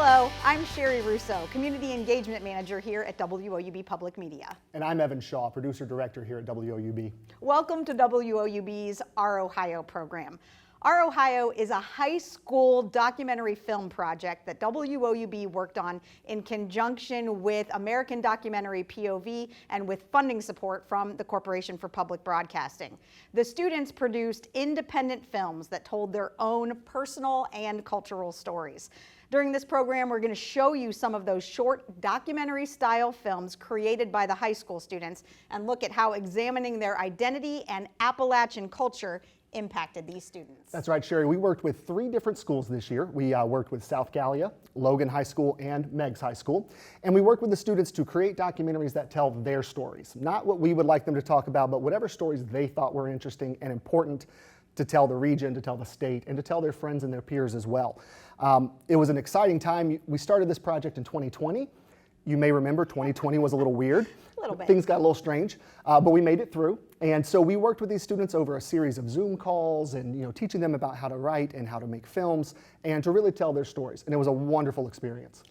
Hello, I'm Sherry Russo, Community Engagement Manager here at WOUB Public Media. And I'm Evan Shaw, Producer Director here at WOUB. Welcome to WOUB's Our Ohio program. Our Ohio is a high school documentary film project that WOUB worked on in conjunction with American Documentary POV and with funding support from the Corporation for Public Broadcasting. The students produced independent films that told their own personal and cultural stories. During this program, we're going to show you some of those short documentary-style films created by the high school students and look at how examining their identity and Appalachian culture impacted these students. That's right, Sherry. We worked with 3 different schools this year. We worked with South Gallia, Logan High School, and Meigs High School. And we worked with the students to create documentaries that tell their stories. Not what we would like them to talk about, but whatever stories they thought were interesting and important to tell the region, to tell the state, and to tell their friends and their peers as well. It was an exciting time. We started this project in 2020. You may remember 2020 was a little weird. A little bit. Things got a little strange, but we made it through. And so we worked with these students over a series of Zoom calls and teaching them about how to write and how to make films and to really tell their stories. And it was a wonderful experience.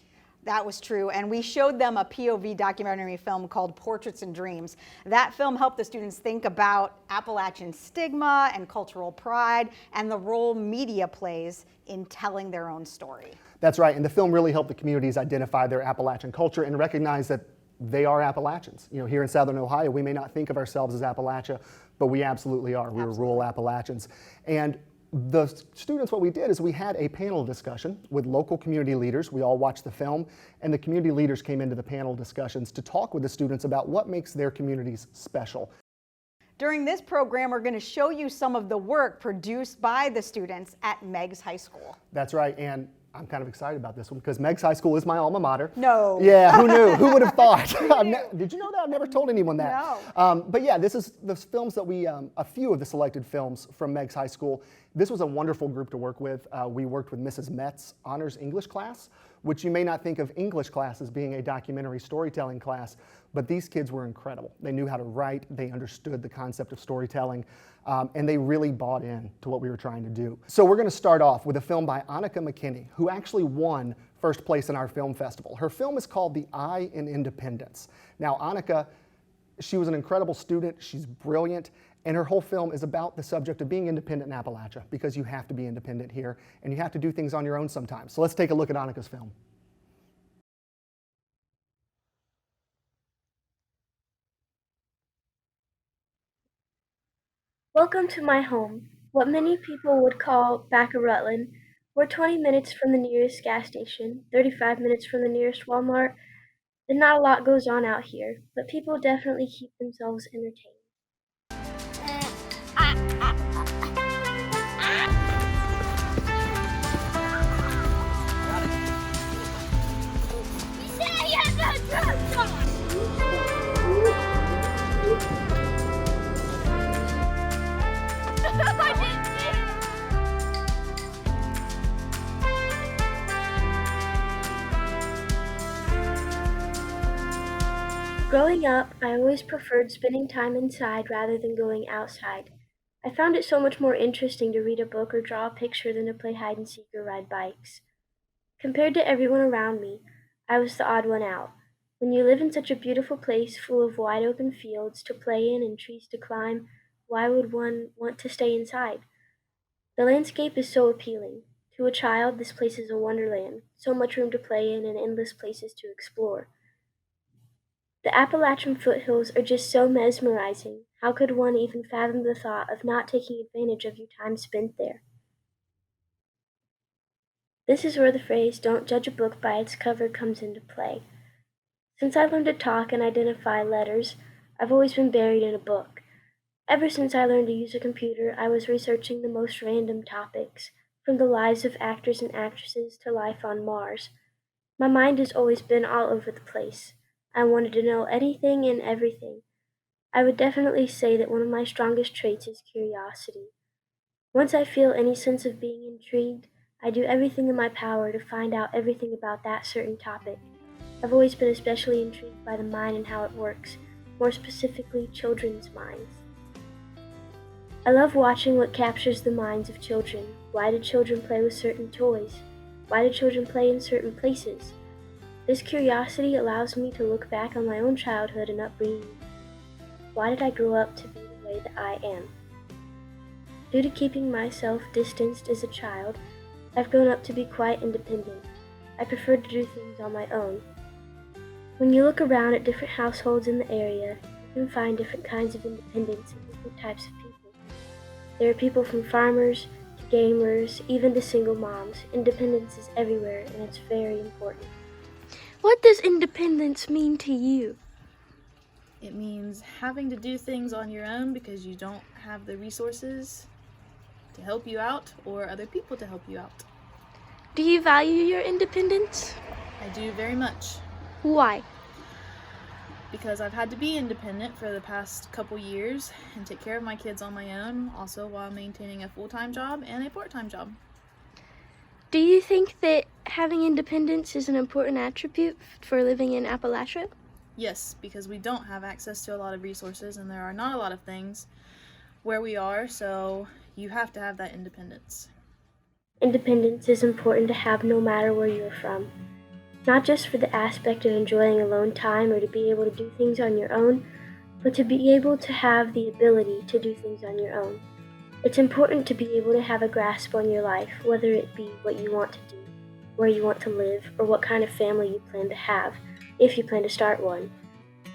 That was true, and we showed them a POV documentary film called Portraits and Dreams. That film helped the students think about Appalachian stigma and cultural pride and the role media plays in telling their own story. That's right, and the film really helped the communities identify their Appalachian culture and recognize that they are Appalachians. Here in Southern Ohio, we may not think of ourselves as Appalachia, but we absolutely are. We're rural Appalachians. And the students, what we did is we had a panel discussion with local community leaders. We all watched the film, and the community leaders came into the panel discussions to talk with the students about what makes their communities special. During this program, we're going to show you some of the work produced by the students at Meigs High School. That's right, and I'm kind of excited about this one because Meigs High School is my alma mater. No. Yeah, who knew? Who would have thought? Did you know that? I've never told anyone that. No. But yeah, this is the films that a few of the selected films from Meigs High School. This was a wonderful group to work with. We worked with Mrs. Metz's Honors English class, which you may not think of English class as being a documentary storytelling class, but these kids were incredible. They knew how to write, they understood the concept of storytelling, and they really bought in to what we were trying to do. So we're going to start off with a film by Annika McKinney, who actually won first place in our film festival. Her film is called The Eye in Independence. Now Annika, she was an incredible student, she's brilliant, and her whole film is about the subject of being independent in Appalachia, because you have to be independent here, and you have to do things on your own sometimes. So let's take a look at Annika's film. Welcome to my home, what many people would call back of Rutland. We're 20 minutes from the nearest gas station, 35 minutes from the nearest Walmart, and not a lot goes on out here, but people definitely keep themselves entertained. Growing up, I always preferred spending time inside rather than going outside. I found it so much more interesting to read a book or draw a picture than to play hide and seek or ride bikes. Compared to everyone around me, I was the odd one out. When you live in such a beautiful place full of wide open fields to play in and trees to climb, why would one want to stay inside? The landscape is so appealing. To a child, this place is a wonderland, so much room to play in and endless places to explore. The Appalachian foothills are just so mesmerizing. How could one even fathom the thought of not taking advantage of your time spent there? This is where the phrase, "don't judge a book by its cover," comes into play. Since I learned to talk and identify letters, I've always been buried in a book. Ever since I learned to use a computer, I was researching the most random topics, from the lives of actors and actresses to life on Mars. My mind has always been all over the place. I wanted to know anything and everything. I would definitely say that one of my strongest traits is curiosity. Once I feel any sense of being intrigued, I do everything in my power to find out everything about that certain topic. I've always been especially intrigued by the mind and how it works, more specifically children's minds. I love watching what captures the minds of children. Why do children play with certain toys? Why do children play in certain places? This curiosity allows me to look back on my own childhood and upbringing. Why did I grow up to be the way that I am? Due to keeping myself distanced as a child, I've grown up to be quite independent. I prefer to do things on my own. When you look around at different households in the area, you can find different kinds of independence and different types of people. There are people from farmers to gamers, even to single moms. Independence is everywhere, and it's very important. What does independence mean to you? It means having to do things on your own because you don't have the resources to help you out or other people to help you out. Do you value your independence? I do very much Why? because I've had to be independent for the past couple years and take care of my kids on my own, also while maintaining a full-time job and a part-time job. Do you think that having independence is an important attribute for living in Appalachia? Yes, because we don't have access to a lot of resources and there are not a lot of things where we are, so you have to have that independence. Independence is important to have no matter where you're from. Not just for the aspect of enjoying alone time or to be able to do things on your own, but to be able to have the ability to do things on your own. It's important to be able to have a grasp on your life, whether it be what you want to do, where you want to live, or what kind of family you plan to have, if you plan to start one.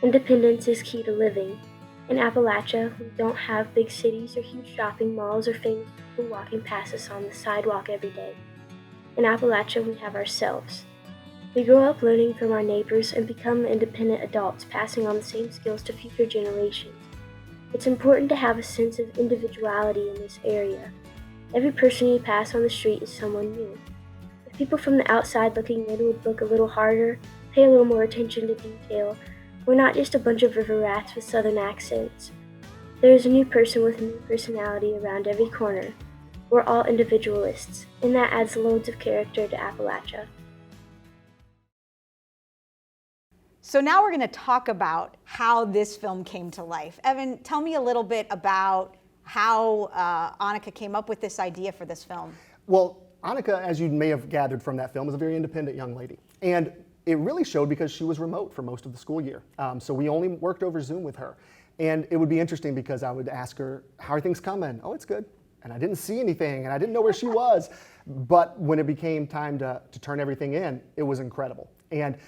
Independence is key to living. In Appalachia, we don't have big cities or huge shopping malls or famous people walking past us on the sidewalk every day. In Appalachia, we have ourselves. We grow up learning from our neighbors and become independent adults, passing on the same skills to future generations. It's important to have a sense of individuality in this area. Every person you pass on the street is someone new. If people from the outside looking in would look a little harder, pay a little more attention to detail, we're not just a bunch of river rats with southern accents. There is a new person with a new personality around every corner. We're all individualists, and that adds loads of character to Appalachia. So now we're going to talk about how this film came to life. Evan, tell me a little bit about how Annika came up with this idea for this film. Well, Annika, as you may have gathered from that film, is a very independent young lady. And it really showed because she was remote for most of the school year. So we only worked over Zoom with her. And it would be interesting because I would ask her, how are things coming? Oh, it's good. And I didn't see anything and I didn't know where she was. But when it became time to turn everything in, it was incredible. And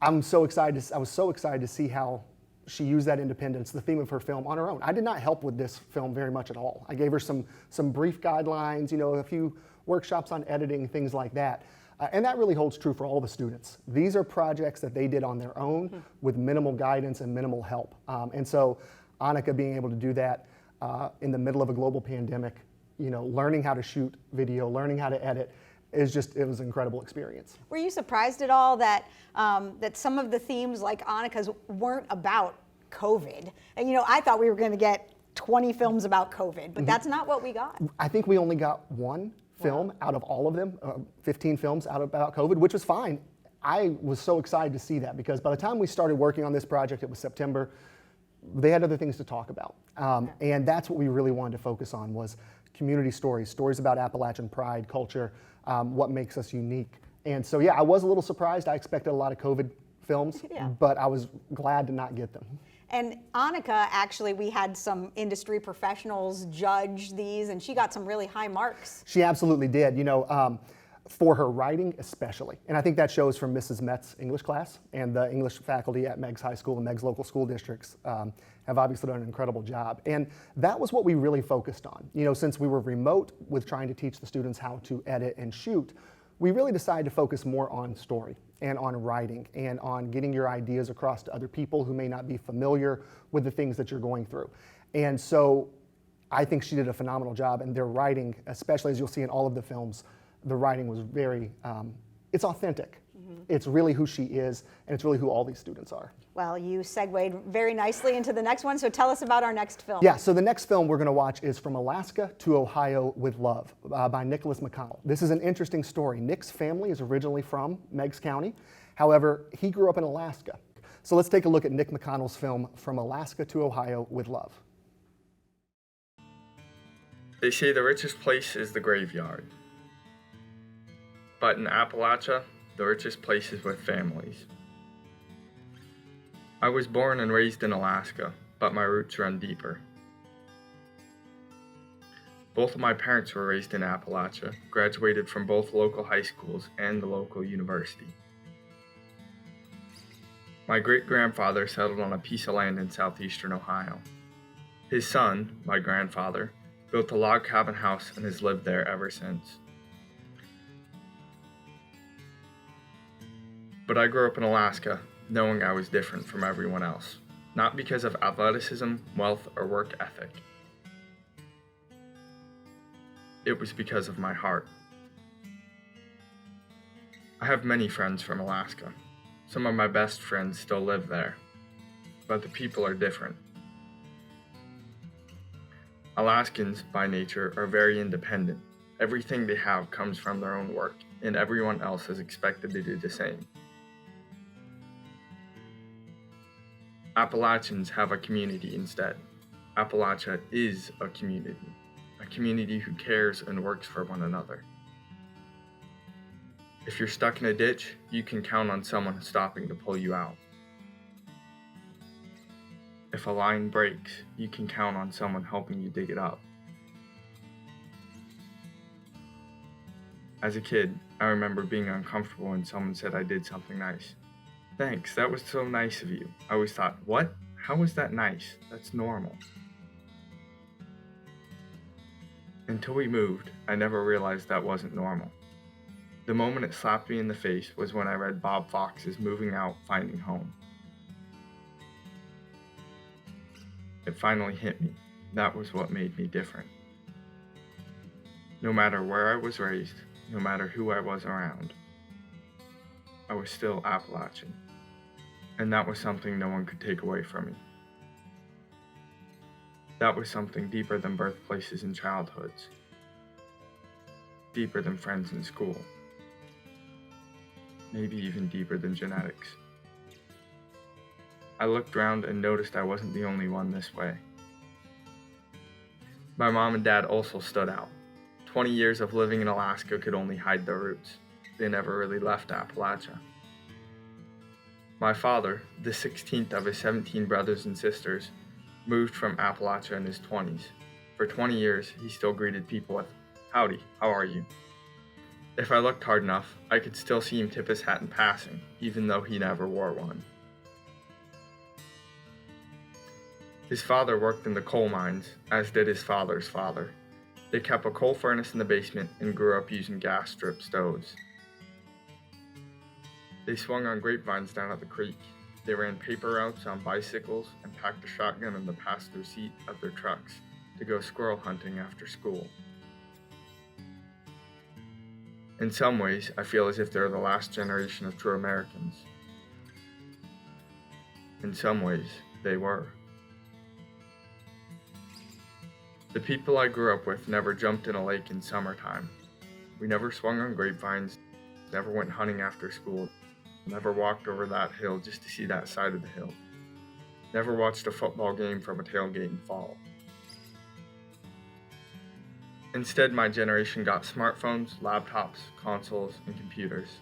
I was so excited to see how she used that independence, the theme of her film, on her own. I did not help with this film very much at all. I gave her some brief guidelines, a few workshops on editing, things like that. And that really holds true for all the students. These are projects that they did on their own with minimal guidance and minimal help. And so Annika being able to do that in the middle of a global pandemic, learning how to shoot video, learning how to edit, it was an incredible experience. Were you surprised at all that that some of the themes like Annika's weren't about COVID? And I thought we were going to get 20 films about COVID, but that's not what we got. I think we only got one film out of all of them, 15 films about COVID, which was fine. I was so excited to see that because by the time we started working on this project, it was September, they had other things to talk about. And that's what we really wanted to focus on was community stories about Appalachian pride, culture, what makes us unique. And so, yeah, I was a little surprised. I expected a lot of COVID films, but I was glad to not get them. And Annika, actually, we had some industry professionals judge these, and she got some really high marks. She absolutely did, for her writing especially. And I think that shows from Mrs. Metz's English class, and the English faculty at Meigs High School and Meigs local school districts have obviously done an incredible job. And that was what we really focused on. Since we were remote with trying to teach the students how to edit and shoot, we really decided to focus more on story and on writing and on getting your ideas across to other people who may not be familiar with the things that you're going through. And so I think she did a phenomenal job, and their writing, especially as you'll see in all of the films, the writing was very, it's authentic. It's really who she is, and it's really who all these students are. Well, you segued very nicely into the next one, so tell us about our next film. Yeah, so the next film we're going to watch is From Alaska to Ohio with Love by Nicholas McConnell. This is an interesting story. Nick's family is originally from Meigs County. However, he grew up in Alaska. So let's take a look at Nick McConnell's film From Alaska to Ohio with Love. They say the richest place is the graveyard. but in Appalachia, the richest places with families. I was born and raised in Alaska, but my roots run deeper. Both of my parents were raised in Appalachia, graduated from both local high schools and the local university. My great-grandfather settled on a piece of land in southeastern Ohio. His son, my grandfather, built a log cabin house and has lived there ever since. But I grew up in Alaska, knowing I was different from everyone else, not because of athleticism, wealth, or work ethic. It was because of my heart. I have many friends from Alaska. Some of my best friends still live there, but the people are different. Alaskans, by nature, are very independent. Everything they have comes from their own work, and everyone else is expected to do the same. Appalachians have a community instead. Appalachia is a community who cares and works for one another. If you're stuck in a ditch, you can count on someone stopping to pull you out. If a line breaks, you can count on someone helping you dig it up. As a kid, I remember being uncomfortable when someone said I did something nice. Thanks, that was so nice of you. I always thought, what? How was that nice? That's normal. Until we moved, I never realized that wasn't normal. The moment it slapped me in the face was when I read Bob Fox's Moving Out, Finding Home. It finally hit me. That was what made me different. No matter where I was raised, no matter who I was around, I was still Appalachian. And that was something no one could take away from me. That was something deeper than birthplaces and childhoods. Deeper than friends in school. Maybe even deeper than genetics. I looked around and noticed I wasn't the only one this way. My mom and dad also stood out. 20 years of living in Alaska could only hide their roots. They never really left Appalachia. My father, the 16th of his 17 brothers and sisters, moved from Appalachia in his 20s. For 20 years, he still greeted people with, "Howdy, how are you?" If I looked hard enough, I could still see him tip his hat in passing, even though he never wore one. His father worked in the coal mines, as did his father's father. They kept a coal furnace in the basement and grew up using gas strip stoves. They swung on grapevines down at the creek. They ran paper routes on bicycles and packed a shotgun in the passenger seat of their trucks to go squirrel hunting after school. In some ways, I feel as if they're the last generation of true Americans. In some ways, they were. The people I grew up with never jumped in a lake in summertime. We never swung on grapevines, never went hunting after school, never walked over that hill just to see that side of the hill, never watched a football game from a tailgate in fall. Instead, my generation got smartphones, laptops, consoles, and computers.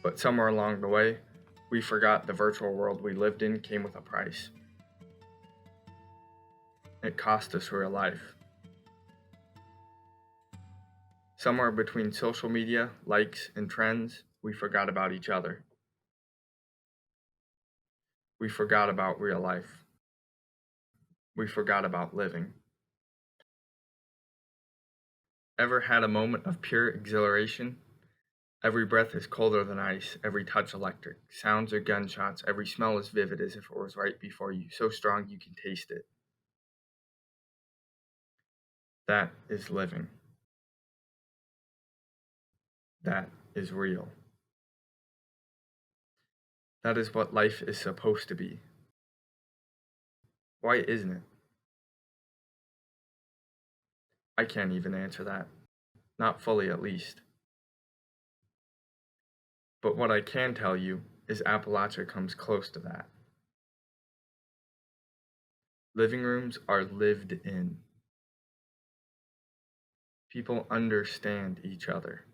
But somewhere along the way, we forgot the virtual world we lived in came with a price. It cost us real life. Somewhere between social media, likes, and trends, we forgot about each other. We forgot about real life. We forgot about living. Ever had a moment of pure exhilaration? Every breath is colder than ice, every touch electric. Sounds are gunshots, every smell is vivid as if it was right before you, so strong you can taste it. That is living. That is real. That is what life is supposed to be. Why isn't it? I can't even answer that. Not fully, at least. But what I can tell you is Appalachia comes close to that. Living rooms are lived in. People understand each other.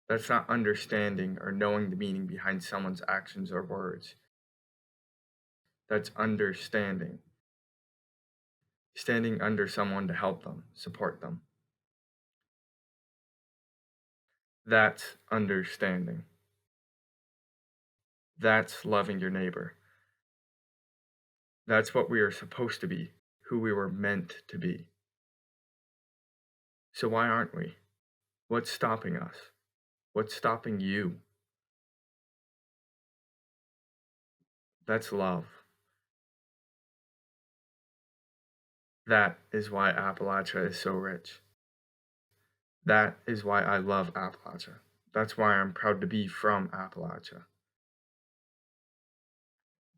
That's not understanding or knowing the meaning behind someone's actions or words. That's understanding. Standing under someone to help them, support them. That's understanding. That's loving your neighbor. That's what we are supposed to be, who we were meant to be. So why aren't we? What's stopping us? What's stopping you? That's love. That is why Appalachia is so rich. That is why I love Appalachia. That's why I'm proud to be from Appalachia.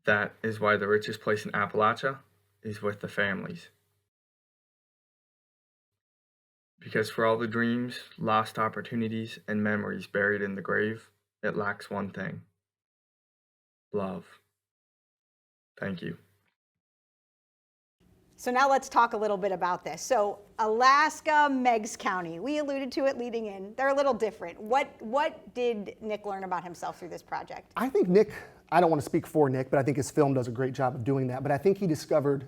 That is why the richest place in Appalachia is with the families. Because for all the dreams, lost opportunities, and memories buried in the grave, it lacks one thing: love. Thank you. So now let's talk a little bit about this. So Alaska, Meigs County, we alluded to it leading in. They're a little different. What did Nick learn about himself through this project? I think Nick, I don't want to speak for Nick, but I think his film does a great job of doing that. But I think he discovered,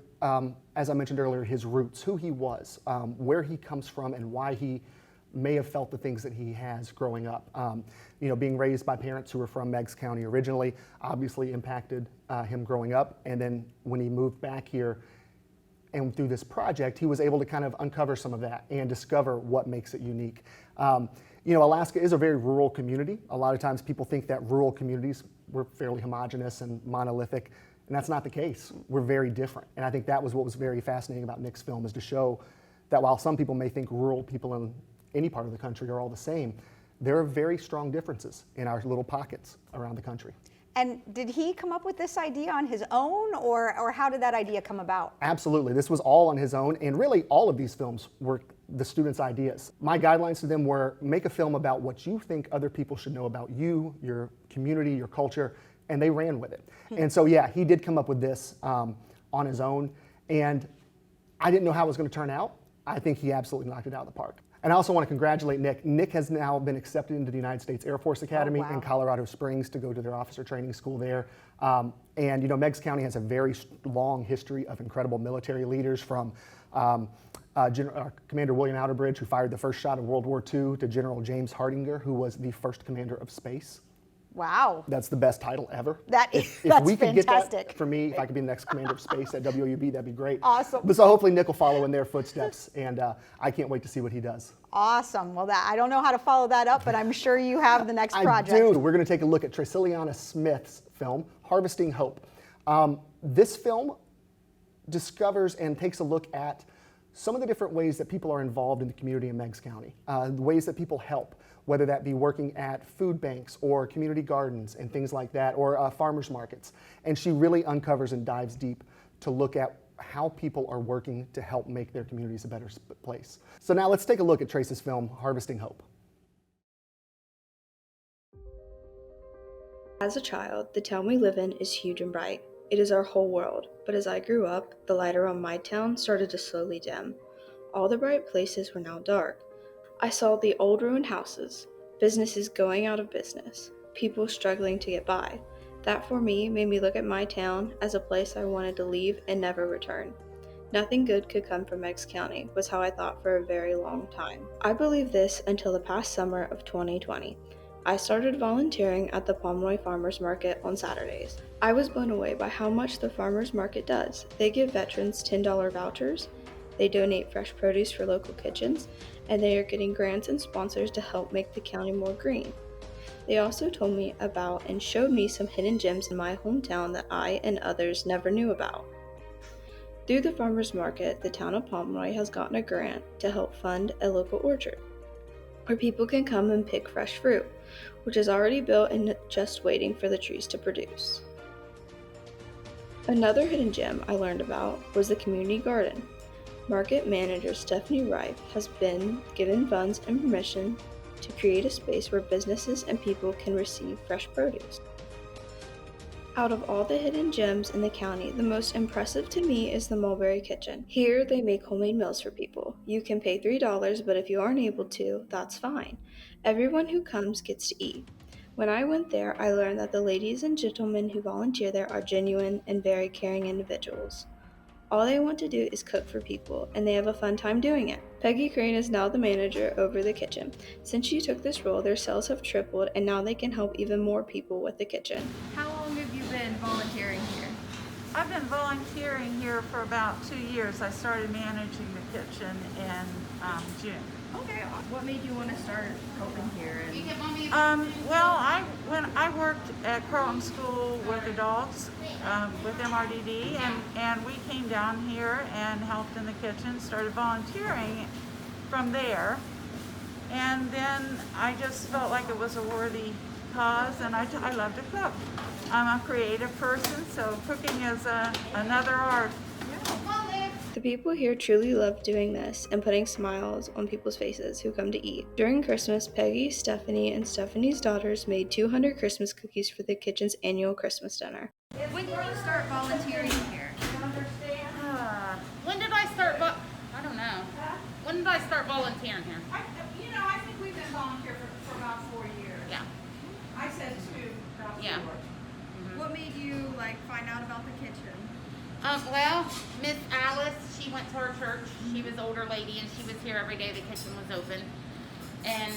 as I mentioned earlier, his roots, who he was, where he comes from, and why he may have felt the things that he has growing up. Being raised by parents who were from Meigs County originally obviously impacted him growing up. And then when he moved back here, and through this project, he was able to kind of uncover some of that and discover what makes it unique. Alaska is a very rural community. A lot of times people think that rural communities were fairly homogenous and monolithic, and that's not the case. We're very different. And I think that was what was very fascinating about Nick's film, is to show that while some people may think rural people in any part of the country are all the same, there are very strong differences in our little pockets around the country. And did he come up with this idea on his own, or how did that idea come about? Absolutely. This was all on his own, and really all of these films were the students' ideas. My guidelines to them were: make a film about what you think other people should know about you, your community, your culture, and they ran with it. And so, yeah, he did come up with this on his own, and I didn't know how it was going to turn out. I think he absolutely knocked it out of the park. And I also want to congratulate Nick. Nick has now been accepted into the United States Air Force Academy in Colorado Springs to go to their officer training school there. Meigs County has a very long history of incredible military leaders, from Commander William Outerbridge, who fired the first shot of World War II, to General James Hardinger, who was the first commander of space. Wow. That's the best title ever. That's if we could fantastic. Get that, for me, if I could be the next commander of space at WOUB, that'd be great. Awesome. But so hopefully Nick will follow in their footsteps, and I can't wait to see what he does. Awesome. Well, I don't know how to follow that up, but I'm sure you have the next project. I do. We're going to take a look at Traciliana Smith's film, Harvesting Hope. This film discovers and takes a look at some of the different ways that people are involved in the community in Meigs County, the ways that people help, whether that be working at food banks or community gardens and things like that, or farmers markets. And she really uncovers and dives deep to look at how people are working to help make their communities a better place. So now let's take a look at Trace's film, Harvesting Hope. As a child, the town we live in is huge and bright. It is our whole world, but as I grew up, the light around my town started to slowly dim. All the bright places were now dark. I saw the old ruined houses, businesses going out of business, people struggling to get by. That for me made me look at my town as a place I wanted to leave and never return. Nothing good could come from Meigs County was how I thought for a very long time. I believed this until the past summer of 2020. I started volunteering at the Pomeroy Farmers Market on Saturdays. I was blown away by how much the farmers market does. They give veterans $10 vouchers, they donate fresh produce for local kitchens, and they are getting grants and sponsors to help make the county more green. They also told me about and showed me some hidden gems in my hometown that I and others never knew about. Through the farmers market, the town of Pomeroy has gotten a grant to help fund a local orchard, where people can come and pick fresh fruit, which is already built and just waiting for the trees to produce. Another hidden gem I learned about was the community garden. Market manager Stephanie Wright has been given funds and permission to create a space where businesses and people can receive fresh produce. Out of all the hidden gems in the county, the most impressive to me is the Mulberry Kitchen. Here, they make homemade meals for people. You can pay $3, but if you aren't able to, that's fine. Everyone who comes gets to eat. When I went there, I learned that the ladies and gentlemen who volunteer there are genuine and very caring individuals. All they want to do is cook for people, and they have a fun time doing it. Peggy Crane is now the manager over the kitchen. Since she took this role, their sales have tripled, and now they can help even more people with the kitchen. How long have you been volunteering here? I've been volunteering here for about 2 years. I started managing the kitchen in June. Okay, what made you want to start helping here? When I worked at Carlton School with adults with MRDD, and we came down here and helped in the kitchen, started volunteering from there, and then I just felt like it was a worthy cause, and I love to cook. I'm a creative person, so cooking is another art. The people here truly love doing this and putting smiles on people's faces who come to eat. During Christmas, Peggy, Stephanie, and Stephanie's daughters made 200 Christmas cookies for the kitchen's annual Christmas dinner. When did you start volunteering here? When did I start? I don't know. When did I start volunteering here? I think we've been volunteering for about 4 years. Yeah. I said 2, about 4. Yeah. What made you find out about the kitchen? Well, Miss Alice, she went to our church. She was an older lady, and she was here every day the kitchen was open. And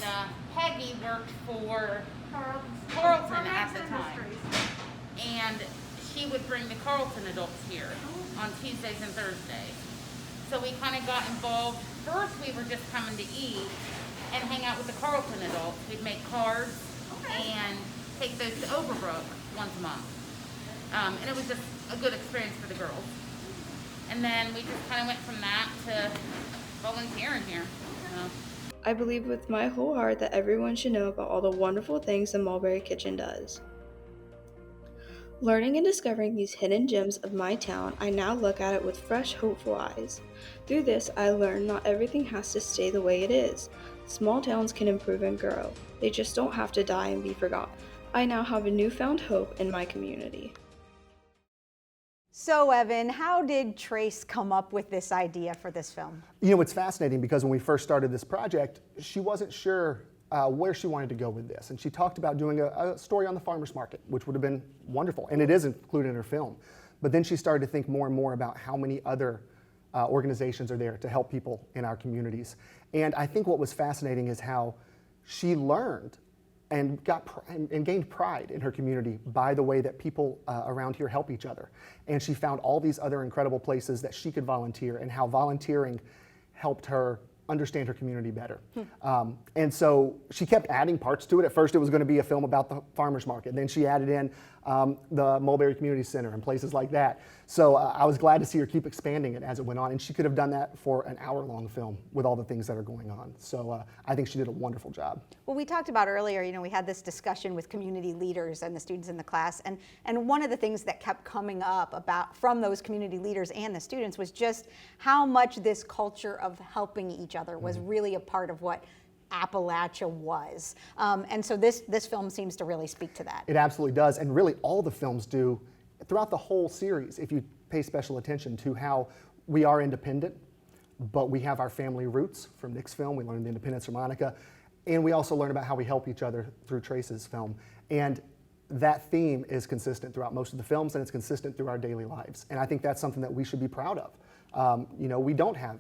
Peggy worked for Carlton at the time. And she would bring the Carlton adults here on Tuesdays and Thursdays. So we kind of got involved. First, we were just coming to eat and hang out with the Carlton adults. We'd make cards and take those to Overbrook once a month. And it was just a good experience for the girls. And then we just kind of went from that to volunteering here. I believe with my whole heart that everyone should know about all the wonderful things the Mulberry Kitchen does. Learning and discovering these hidden gems of my town, I now look at it with fresh, hopeful eyes. Through this, I learned not everything has to stay the way it is. Small towns can improve and grow. They just don't have to die and be forgotten. I now have a newfound hope in my community. So Evan, how did Trace come up with this idea for this film? It's fascinating because when we first started this project, she wasn't sure where she wanted to go with this. And she talked about doing a story on the farmer's market, which would have been wonderful. And it is included in her film. But then she started to think more and more about how many other organizations are there to help people in our communities. And I think what was fascinating is how she learned and gained pride in her community by the way that people around here help each other. And she found all these other incredible places that she could volunteer, and how volunteering helped her understand her community better. And so she kept adding parts to it. At first it was going to be a film about the farmer's market. Then she added in the Mulberry Community Center and places like that. So I was glad to see her keep expanding it as it went on. And she could have done that for an hour-long film with all the things that are going on. So I think she did a wonderful job. Well, we talked about earlier, we had this discussion with community leaders and the students in the class. And one of the things that kept coming up from those community leaders and the students was just how much this culture of helping each other was really a part of what Appalachia was. And so this film seems to really speak to that. It absolutely does, and really all the films do throughout the whole series, if you pay special attention to how we are independent, but we have our family roots. From Nick's film, we learned the independence from Monica, and we also learn about how we help each other through Trace's film. And that theme is consistent throughout most of the films, and it's consistent through our daily lives. And I think that's something that we should be proud of. We don't have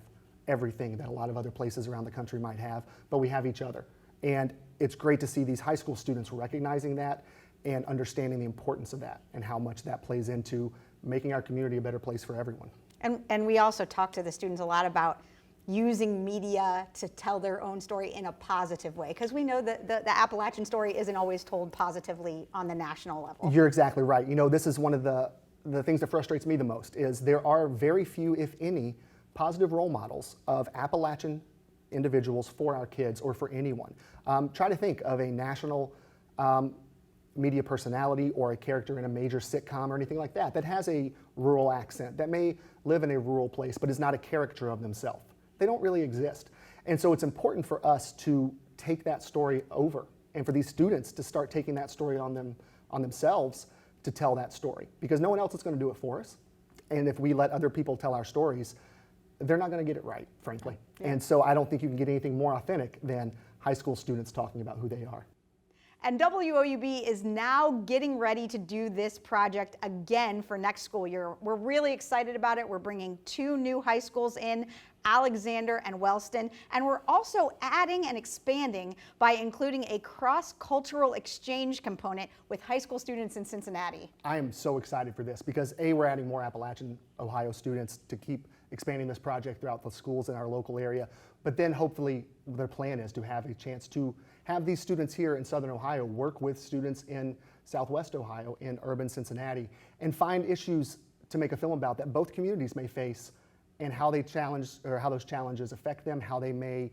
everything that a lot of other places around the country might have, but we have each other. And it's great to see these high school students recognizing that and understanding the importance of that and how much that plays into making our community a better place for everyone. And we also talk to the students a lot about using media to tell their own story in a positive way, because we know that the Appalachian story isn't always told positively on the national level. You're exactly right. This is one of the things that frustrates me the most is there are very few, if any, positive role models of Appalachian individuals for our kids or for anyone. Try to think of a national media personality or a character in a major sitcom or anything like that has a rural accent, that may live in a rural place but is not a caricature of themselves. They don't really exist. And so it's important for us to take that story over and for these students to start taking that story on themselves to tell that story, because no one else is going to do it for us. And if we let other people tell our stories, they're not going to get it right, frankly. Yeah. And so I don't think you can get anything more authentic than high school students talking about who they are. And WOUB is now getting ready to do this project again for next school year. We're really excited about it. We're bringing 2 new high schools in, Alexander and Wellston, and we're also adding and expanding by including a cross-cultural exchange component with high school students in Cincinnati. I am so excited for this because A, we're adding more Appalachian, Ohio students to keep expanding this project throughout the schools in our local area, but then hopefully their plan is to have a chance to have these students here in Southern Ohio work with students in Southwest Ohio, in urban Cincinnati, and find issues to make a film about that both communities may face, and how they challenge, or how those challenges affect them, how they may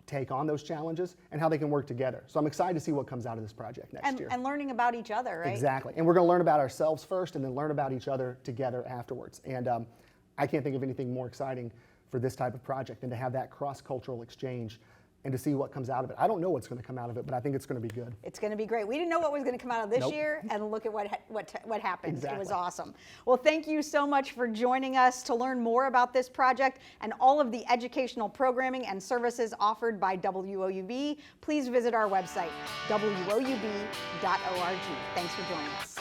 take on those challenges, and how they can work together. So I'm excited to see what comes out of this project next year. And learning about each other, right? Exactly. And we're going to learn about ourselves first and then learn about each other together afterwards. And I can't think of anything more exciting for this type of project than to have that cross-cultural exchange and to see what comes out of it. I don't know what's going to come out of it, but I think it's going to be good. It's going to be great. We didn't know what was going to come out of this Nope. year, and look at what happened. Exactly. It was awesome. Well, thank you so much for joining us. To learn more about this project and all of the educational programming and services offered by WOUB, please visit our website, woub.org. Thanks for joining us.